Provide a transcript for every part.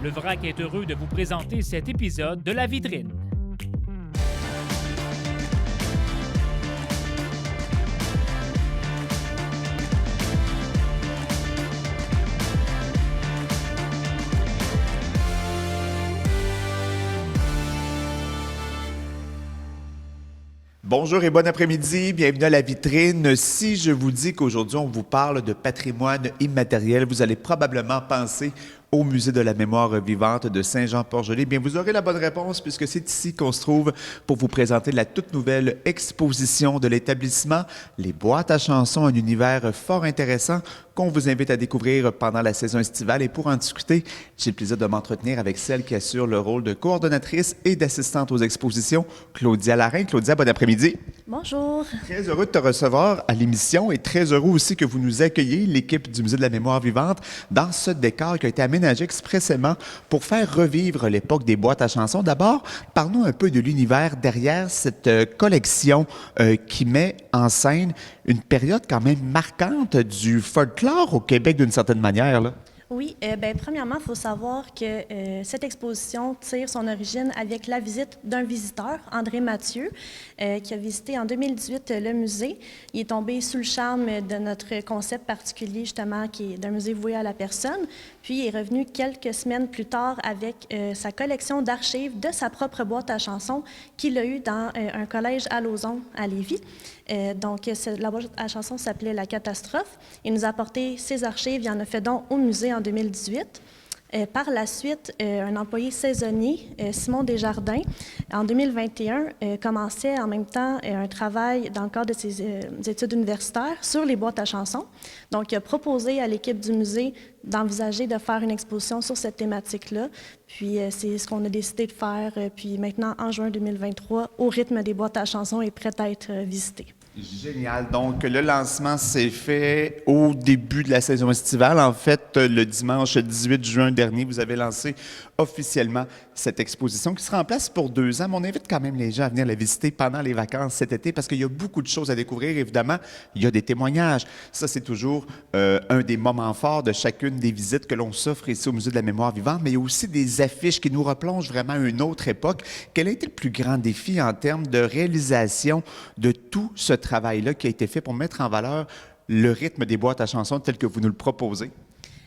Le Vrac est heureux de vous présenter cet épisode de La Vitrine. Bonjour et bon après-midi, bienvenue à La Vitrine. Si je vous dis qu'aujourd'hui on vous parle de patrimoine immatériel, vous allez probablement penser au Musée de la mémoire vivante de Saint-Jean-Port-Joli. Bien, vous aurez la bonne réponse puisque c'est ici qu'on se trouve pour vous présenter la toute nouvelle exposition de l'établissement, Les boîtes à chansons, un univers fort intéressant qu'on vous invite à découvrir pendant la saison estivale. Et pour en discuter, j'ai le plaisir de m'entretenir avec celle qui assure le rôle de coordonnatrice et d'assistante aux expositions, Claudia Larin. Claudia, bon après-midi. Bonjour. Très heureux de te recevoir à l'émission et très heureux aussi que vous nous accueilliez, l'équipe du Musée de la mémoire vivante, dans ce décor qui a été aménagé expressément pour faire revivre l'époque des boîtes à chansons. D'abord, parlons un peu de l'univers derrière cette collection qui met en scène une période quand même marquante du folklore au Québec d'une certaine manière, là. Oui, premièrement, il faut savoir que cette exposition tire son origine avec la visite d'un visiteur, André Mathieu, qui a visité en 2018 le musée. Il est tombé sous le charme de notre concept particulier, justement, qui est d'un musée voué à la personne. Puis, il est revenu quelques semaines plus tard avec sa collection d'archives de sa propre boîte à chansons qu'il a eue dans un collège à Lauson, à Lévis. Donc, la boîte à chansons s'appelait La Catastrophe. Il nous a apporté ses archives. Il en a fait don au musée en 2018. Par la suite, un employé saisonnier, Simon Desjardins, en 2021, commençait en même temps un travail dans le cadre de ses études universitaires sur les boîtes à chansons. Donc, il a proposé à l'équipe du musée d'envisager de faire une exposition sur cette thématique-là. Puis, c'est ce qu'on a décidé de faire. Puis maintenant, en juin 2023, au rythme des boîtes à chansons, est prête à être visitée. Génial. Donc, le lancement s'est fait au début de la saison estivale. En fait, le dimanche 18 juin dernier, vous avez lancé officiellement cette exposition qui sera en place pour 2 ans. Mais on invite quand même les gens à venir la visiter pendant les vacances cet été parce qu'il y a beaucoup de choses à découvrir. Évidemment, il y a des témoignages. Ça, c'est toujours un des moments forts de chacune des visites que l'on s'offre ici au Musée de la mémoire vivante. Mais il y a aussi des affiches qui nous replongent vraiment à une autre époque. Quel a été le plus grand défi en termes de réalisation de tout ce travail-là qui a été fait pour mettre en valeur le rythme des boîtes à chansons tel que vous nous le proposez?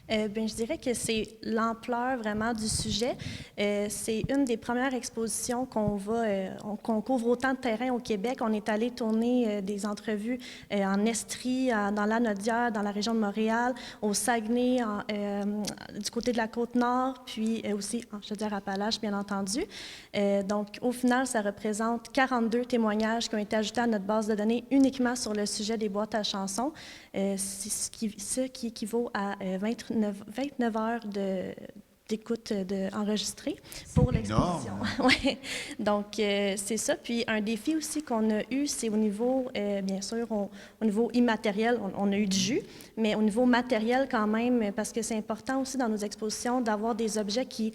Je dirais que c'est l'ampleur vraiment du sujet. C'est une des premières expositions qu'on couvre autant de terrain au Québec. On est allé tourner des entrevues en Estrie, dans l'Anaudière, dans la région de Montréal, au Saguenay, du côté de la Côte-Nord, puis aussi en Chaudière-Appalaches, bien entendu. Donc, au final, ça représente 42 témoignages qui ont été ajoutés à notre base de données uniquement sur le sujet des boîtes à chansons, ce qui équivaut à 29 heures d'écoute enregistrée pour l'exposition. Ouais. Donc, c'est ça. Puis, un défi aussi qu'on a eu, c'est au niveau, bien sûr, au niveau immatériel, on a eu du jus, mais au niveau matériel quand même, parce que c'est important aussi dans nos expositions d'avoir des objets qui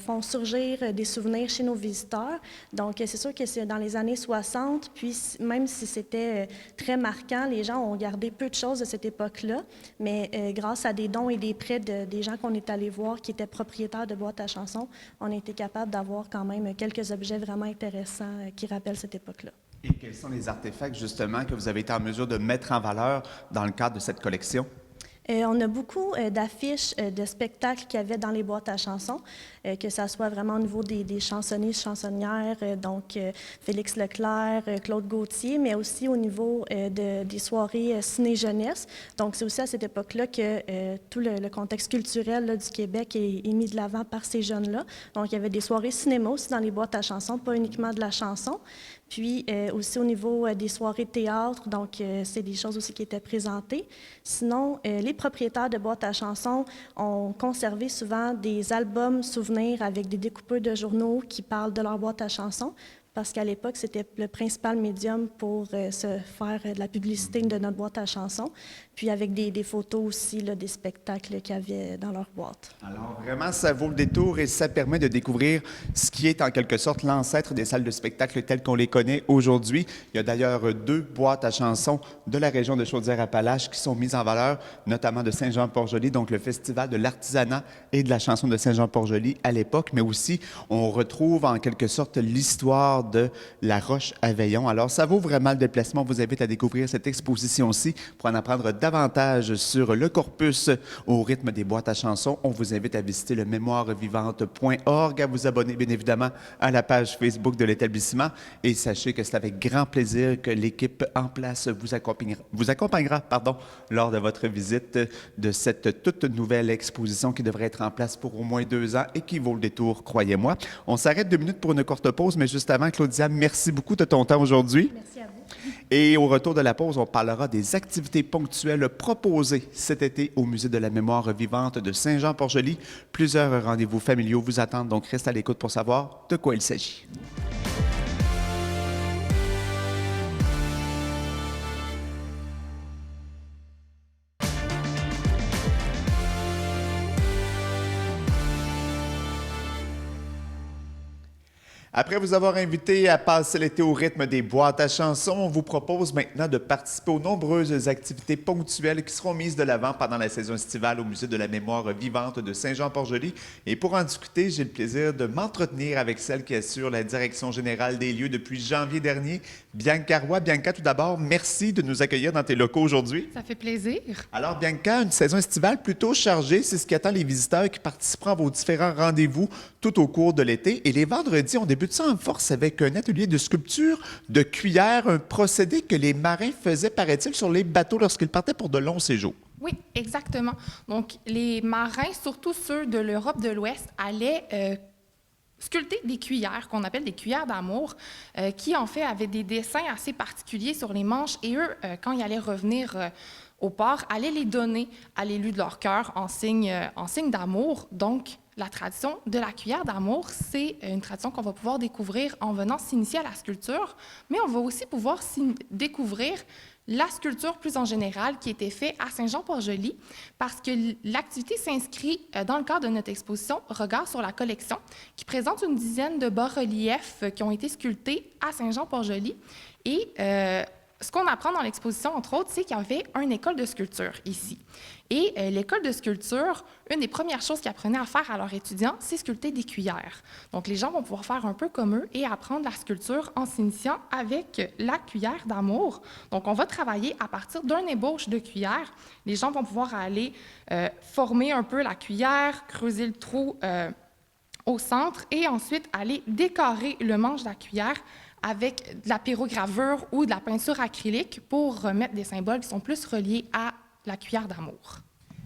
font surgir des souvenirs chez nos visiteurs. Donc, c'est sûr que c'est dans les années 60, puis même si c'était très marquant, les gens ont gardé peu de choses de cette époque-là, mais grâce à des dons et des prêts des gens qu'on est allés voir qui étaient propriétaires de boîtes à chansons, on a été capable d'avoir quand même quelques objets vraiment intéressants qui rappellent cette époque-là. Et quels sont les artefacts, justement, que vous avez été en mesure de mettre en valeur dans le cadre de cette collection? On a beaucoup d'affiches de spectacles qu'il y avait dans les boîtes à chansons, que ça soit vraiment au niveau des chansonniers, chansonnières, donc Félix Leclerc, Claude Gauthier, mais aussi au niveau des soirées ciné-jeunesse. Donc, c'est aussi à cette époque-là que tout le contexte culturel là, du Québec est mis de l'avant par ces jeunes-là. Donc, il y avait des soirées cinéma aussi dans les boîtes à chansons, pas uniquement de la chanson. Puis aussi au niveau des soirées de théâtre, donc c'est des choses aussi qui étaient présentées. Sinon, les propriétaires de boîtes à chansons ont conservé souvent des albums souvenirs avec des découpeurs de journaux qui parlent de leur boîte à chansons. parce qu'à l'époque, c'était le principal médium pour se faire de la publicité de notre boîte à chansons, puis avec des photos aussi là, des spectacles qu'il y avait dans leur boîte. Alors, vraiment, ça vaut le détour et ça permet de découvrir ce qui est en quelque sorte l'ancêtre des salles de spectacle telles qu'on les connaît aujourd'hui. Il y a d'ailleurs 2 boîtes à chansons de la région de Chaudière-Appalaches qui sont mises en valeur, notamment de Saint-Jean-Port-Joli, donc le Festival de l'artisanat et de la chanson de Saint-Jean-Port-Joli à l'époque, mais aussi on retrouve en quelque sorte l'histoire de la Roche à Veillon. Alors, ça vaut vraiment le déplacement. On vous invite à découvrir cette exposition-ci pour en apprendre davantage sur le corpus au rythme des boîtes à chansons. On vous invite à visiter le mémoirevivante.org, à vous abonner bien évidemment à la page Facebook de l'établissement et sachez que c'est avec grand plaisir que l'équipe en place vous accompagnera lors de votre visite de cette toute nouvelle exposition qui devrait être en place pour au moins 2 ans et qui vaut le détour, croyez-moi. On s'arrête 2 minutes pour une courte pause, mais juste avant, Claudia, merci beaucoup de ton temps aujourd'hui. Merci à vous. Et au retour de la pause, on parlera des activités ponctuelles proposées cet été au Musée de la mémoire vivante de Saint-Jean-Port-Joli. Plusieurs rendez-vous familiaux vous attendent, donc reste à l'écoute pour savoir de quoi il s'agit. Après vous avoir invité à passer l'été au rythme des boîtes à chansons, on vous propose maintenant de participer aux nombreuses activités ponctuelles qui seront mises de l'avant pendant la saison estivale au Musée de la mémoire vivante de Saint-Jean-Port-Joli. Et pour en discuter, j'ai le plaisir de m'entretenir avec celle qui assure la direction générale des lieux depuis janvier dernier, Bianca Roy. Bianca, tout d'abord, merci de nous accueillir dans tes locaux aujourd'hui. Ça fait plaisir. Alors, Bianca, une saison estivale plutôt chargée, c'est ce qui attend les visiteurs qui participeront à vos différents rendez-vous tout au cours de l'été. Et les vendredis, on débute ça en force avec un atelier de sculpture de cuillère, un procédé que les marins faisaient, paraît-il, sur les bateaux lorsqu'ils partaient pour de longs séjours. Oui, exactement. Donc, les marins, surtout ceux de l'Europe de l'Ouest, allaient sculpter des cuillères, qu'on appelle des cuillères d'amour, qui, en fait, avaient des dessins assez particuliers sur les manches. Et eux, quand ils allaient revenir au port, allaient les donner à l'élu de leur cœur en signe d'amour. Donc, la tradition de la cuillère d'amour, c'est une tradition qu'on va pouvoir découvrir en venant s'initier à la sculpture, mais on va aussi pouvoir découvrir la sculpture plus en général qui était faite à Saint-Jean-Port-Joli, parce que l'activité s'inscrit dans le cadre de notre exposition Regard sur la collection, qui présente une dizaine de bas-reliefs qui ont été sculptés à Saint-Jean-Port-Joli. Et ce qu'on apprend dans l'exposition, entre autres, c'est qu'il y avait une école de sculpture ici. Et l'école de sculpture, une des premières choses qu'ils apprenaient à faire à leurs étudiants, c'est sculpter des cuillères. Donc, les gens vont pouvoir faire un peu comme eux et apprendre la sculpture en s'initiant avec la cuillère d'amour. Donc, on va travailler à partir d'un ébauche de cuillère. Les gens vont pouvoir aller former un peu la cuillère, creuser le trou au centre et ensuite aller décorer le manche de la cuillère avec de la pyrogravure ou de la peinture acrylique pour remettre des symboles qui sont plus reliés à la cuillère d'amour.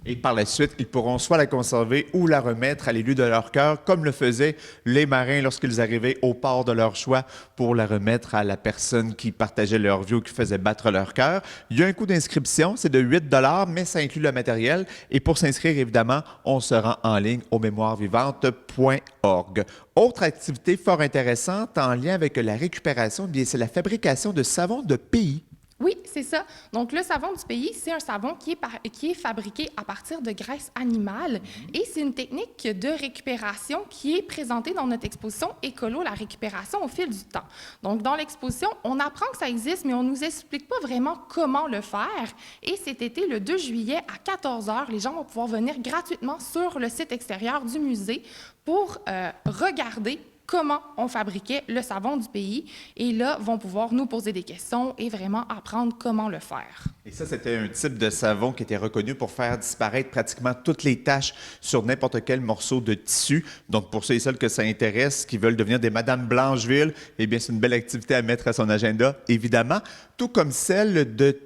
Et par la suite, ils pourront soit la conserver ou la remettre à l'élu de leur cœur, comme le faisaient les marins lorsqu'ils arrivaient au port de leur choix pour la remettre à la personne qui partageait leur vie ou qui faisait battre leur cœur. Il y a un coût d'inscription, c'est de 8 $, mais ça inclut le matériel. Et pour s'inscrire, évidemment, on se rend en ligne au mémoirevivante.org. Autre activité fort intéressante en lien avec la récupération, bien, c'est la fabrication de savon de pays. Oui, c'est ça. Donc, le savon du pays, c'est un savon qui est fabriqué à partir de graisse animale et c'est une technique de récupération qui est présentée dans notre exposition Écolo, la récupération au fil du temps. Donc, dans l'exposition, on apprend que ça existe, mais on ne nous explique pas vraiment comment le faire. Et cet été, le 2 juillet, à 14 h, les gens vont pouvoir venir gratuitement sur le site extérieur du musée pour regarder comment on fabriquait le savon du pays. Et là, vont pouvoir nous poser des questions et vraiment apprendre comment le faire. Et ça, c'était un type de savon qui était reconnu pour faire disparaître pratiquement toutes les taches sur n'importe quel morceau de tissu. Donc, pour ceux et celles que ça intéresse, qui veulent devenir des Madame Blancheville, eh bien, c'est une belle activité à mettre à son agenda, évidemment. Tout comme celle de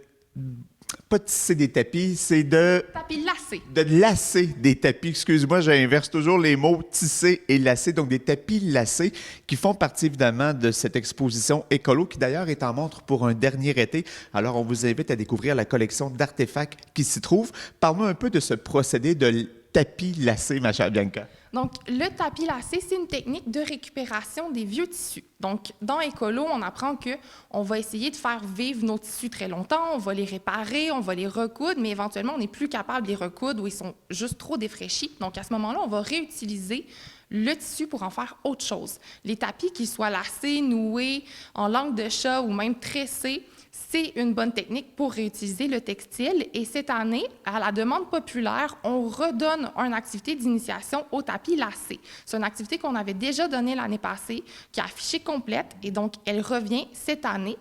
pas tisser des tapis, c'est de... Tapis lacés. De lasser des tapis. Excuse-moi, j'inverse toujours les mots tisser et lasser. Donc, des tapis lacés qui font partie, évidemment, de cette exposition écolo qui, d'ailleurs, est en montre pour un dernier été. Alors, on vous invite à découvrir la collection d'artefacts qui s'y trouve. Parle-nous un peu de ce procédé de tapis lacé, ma chère Bianca. Donc, le tapis lacé, c'est une technique de récupération des vieux tissus. Donc, dans Écolo, on apprend qu'on va essayer de faire vivre nos tissus très longtemps, on va les réparer, on va les recoudre, mais éventuellement, on n'est plus capable de les recoudre ou ils sont juste trop défraîchis. Donc, à ce moment-là, on va réutiliser le tissu pour en faire autre chose. Les tapis, qu'ils soient lacés, noués, en langue de chat ou même tressés, c'est une bonne technique pour réutiliser le textile. Et cette année, à la demande populaire, on redonne une activité d'initiation au tapis lacé. C'est une activité qu'on avait déjà donnée l'année passée, qui est affichée complète, et donc elle revient cette année.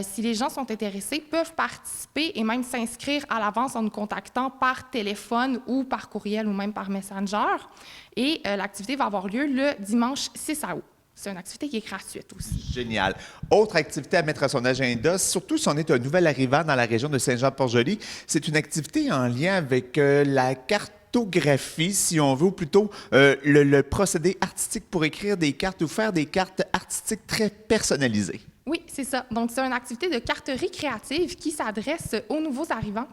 Si les gens sont intéressés, peuvent participer et même s'inscrire à l'avance en nous contactant par téléphone ou par courriel ou même par Messenger. Et l'activité va avoir lieu le dimanche 6 août. C'est une activité qui est gratuite aussi. Génial. Autre activité à mettre à son agenda, surtout si on est un nouvel arrivant dans la région de Saint-Jean-Port-Joli, c'est une activité en lien avec la cartographie, si on veut, ou plutôt le procédé artistique pour écrire des cartes ou faire des cartes artistiques très personnalisées. Oui, c'est ça. Donc, c'est une activité de carterie créative qui s'adresse aux nouveaux arrivants,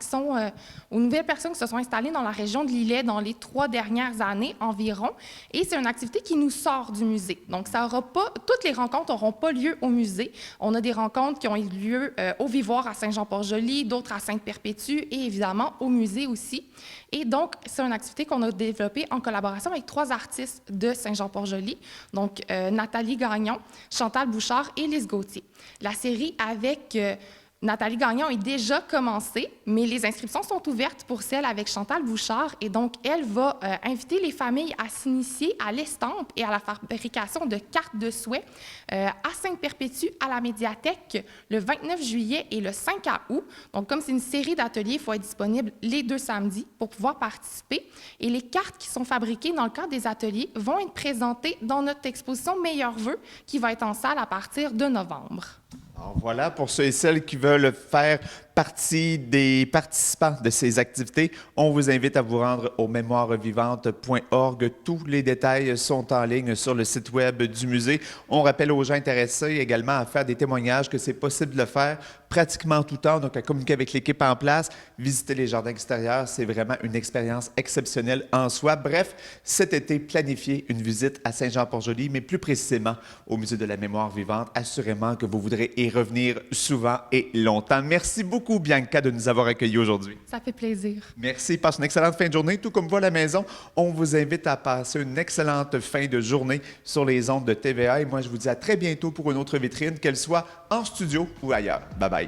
aux nouvelles personnes qui se sont installées dans la région de Lillet dans les 3 dernières années environ. Et c'est une activité qui nous sort du musée. Donc, toutes les rencontres n'auront pas lieu au musée. On a des rencontres qui ont eu lieu au Vivoire à Saint-Jean-Port-Joli, d'autres à Sainte-Perpétue et évidemment au musée aussi. Et donc, c'est une activité qu'on a développée en collaboration avec 3 artistes de Saint-Jean-Port-Joli, donc Nathalie Gagnon, Chantal Bouchard et Lise Gauthier. La série avec Nathalie Gagnon est déjà commencée, mais les inscriptions sont ouvertes pour celle avec Chantal Bouchard. Et donc, elle va inviter les familles à s'initier à l'estampe et à la fabrication de cartes de souhait à Sainte-Perpétue, à la médiathèque, le 29 juillet et le 5 août. Donc, comme c'est une série d'ateliers, il faut être disponible les 2 samedis pour pouvoir participer. Et les cartes qui sont fabriquées dans le cadre des ateliers vont être présentées dans notre exposition Meilleurs vœux qui va être en salle à partir de novembre. Alors voilà, pour ceux et celles qui veulent faire partie des participants de ces activités, on vous invite à vous rendre au mémoirevivante.org. Tous les détails sont en ligne sur le site web du musée. On rappelle aux gens intéressés également à faire des témoignages que c'est possible de le faire pratiquement tout temps, donc à communiquer avec l'équipe en place, visiter les jardins extérieurs, c'est vraiment une expérience exceptionnelle en soi. Bref, cet été, planifiez une visite à Saint-Jean-Port-Joli, mais plus précisément au Musée de la Mémoire vivante. Assurément que vous voudrez y revenir souvent et longtemps. Merci beaucoup, Bianca, de nous avoir accueillis aujourd'hui. Ça fait plaisir. Merci. Passe une excellente fin de journée. Tout comme vous à la maison, on vous invite à passer une excellente fin de journée sur les ondes de TVA. Et moi, je vous dis à très bientôt pour une autre vitrine, qu'elle soit en studio ou ailleurs. Bye bye.